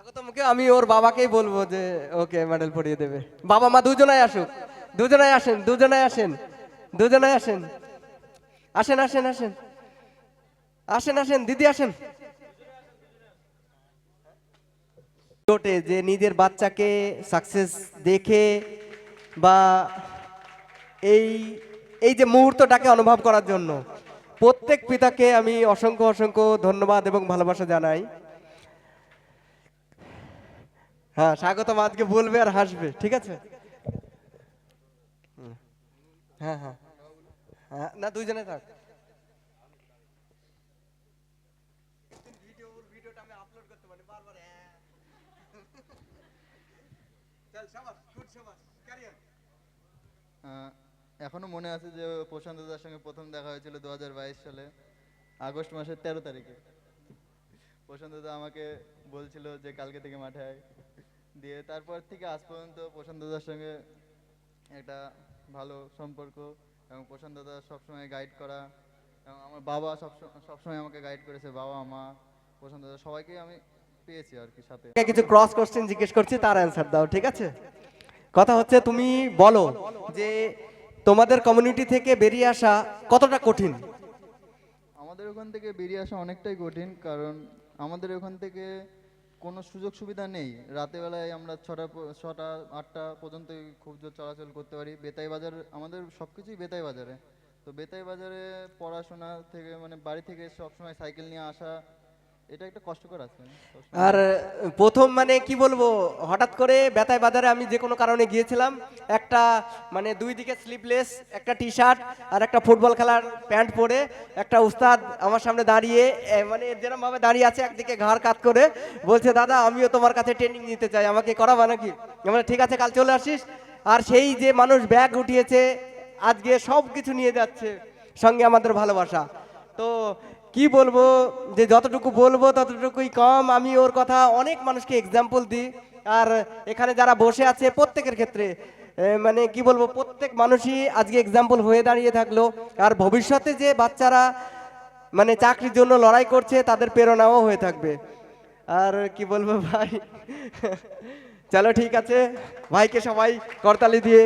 স্বাগতমকে আমি ওর বাবাকেই বলবো যে ওকে মেডেল পরিয়ে দেবে। বাবা মা দুজনাই আসুক, দুজনাই আসেন, দুজনাই আসেন, দুজনাই আসেন, আসেন আসেন আসেন আসেন আসেন দিদি আসেন। ওটে যে নিজের বাচ্চাকে সাকসেস দেখে বা এই এই যে মুহূর্তটাকে অনুভব করার জন্য প্রত্যেক পিতাকে আমি অসংখ্য অসংখ্য ধন্যবাদ এবং ভালোবাসা জানাই। হ্যাঁ স্বাগতম আজকে বলবে আর হাসবে, ঠিক আছে? হ্যাঁ হ্যাঁ হ্যাঁ, না দুইজনে থাক। আহ, এখনো মনে আছে যে প্রশান্ত দাদার সঙ্গে প্রথম দেখা হয়েছিল 2022 সালে আগস্ট মাসের 13 তারিখে। প্রশান্ত দাদা আমাকে বলছিল যে কালকে থেকে মাঠে আয়। দিয়ে তারপর থেকে আজ পর্যন্ত প্রশান্ত দাদার সঙ্গে একটা ভালো সম্পর্ক, এবং প্রশান্ত দাদা সবসময় গাইড করা, এবং আমার বাবা সবসময় আমাকে গাইড করেছে, বাবা মা প্রশান্ত দাদা সবাইকে আমি পেয়েছি আর কি সাথে। কিছু ক্রস কোশ্চেন জিজ্ঞেস করছি, তার অ্যান্সার দাও, ঠিক আছে? কথা হচ্ছে তুমি বলো যে তোমাদের কমিউনিটি থেকে বেরিয়ে আসা কতটা কঠিন? আমাদের ওখান থেকে বেরিয়ে আসা অনেকটাই কঠিন, কারণ আমাদের ওখান থেকে কোনো সুযোগ সুবিধা নেই। রাতের বেলায় আমরা ছটা 8টা পর্যন্তই খুব জোর চলাচল করতে পারি। বেতাই বাজার আমাদের সব কিছুই বেতাই বাজারে। তো বেতাই বাজারে পড়াশোনা থেকে মানে বাড়ি থেকে সবসময় সাইকেল নিয়ে আসা, এটা একটা কষ্টকর আছে আর সবসময়। প্রথম মানে কি বলবো, হঠাৎ করে বেতাই বাজারে আমি যে কোনো কারণে গিয়েছিলাম, একটা মানে দুই দিকে স্লিভলেস একটা টি শার্ট আর একটা ফুটবল খেলার প্যান্ট পরে একটা উস্তাদ আমার সামনে দাঁড়িয়ে মানে যেরকম ভাবে দাঁড়িয়ে আছে, একদিকে ঘাড় কাত করে বলছে, দাদা আমিও তোমার কাছে ট্রেনিং নিতে চাই, আমাকে করাবা নাকি? আমরা ঠিক আছে কাল চলে আসিস। আর সেই যে মানুষ ব্যাগ উঠিয়েছে, আজকে সব কিছু নিয়ে যাচ্ছে, সঙ্গে আমাদের ভালোবাসা। তো কি বলবো, যে যতটুকু বলবো ততটুকুই কম। আমি ওর কথা অনেক মানুষকে এক্সাম্পল দিই, আর এখানে যারা বসে আছে প্রত্যেকের ক্ষেত্রে মানে কি বলবো, প্রত্যেক মানুষই আজকে এক্সাম্পল হয়ে দাঁড়িয়ে থাকলো। আর ভবিষ্যতে যে বাচ্চারা মানে চাকরির জন্য লড়াই করছে, তাদের প্রেরণাও হয়ে থাকবে। আর কি বলবো ভাই, চলো ঠিক আছে, ভাইকে সবাই করতালি দিয়ে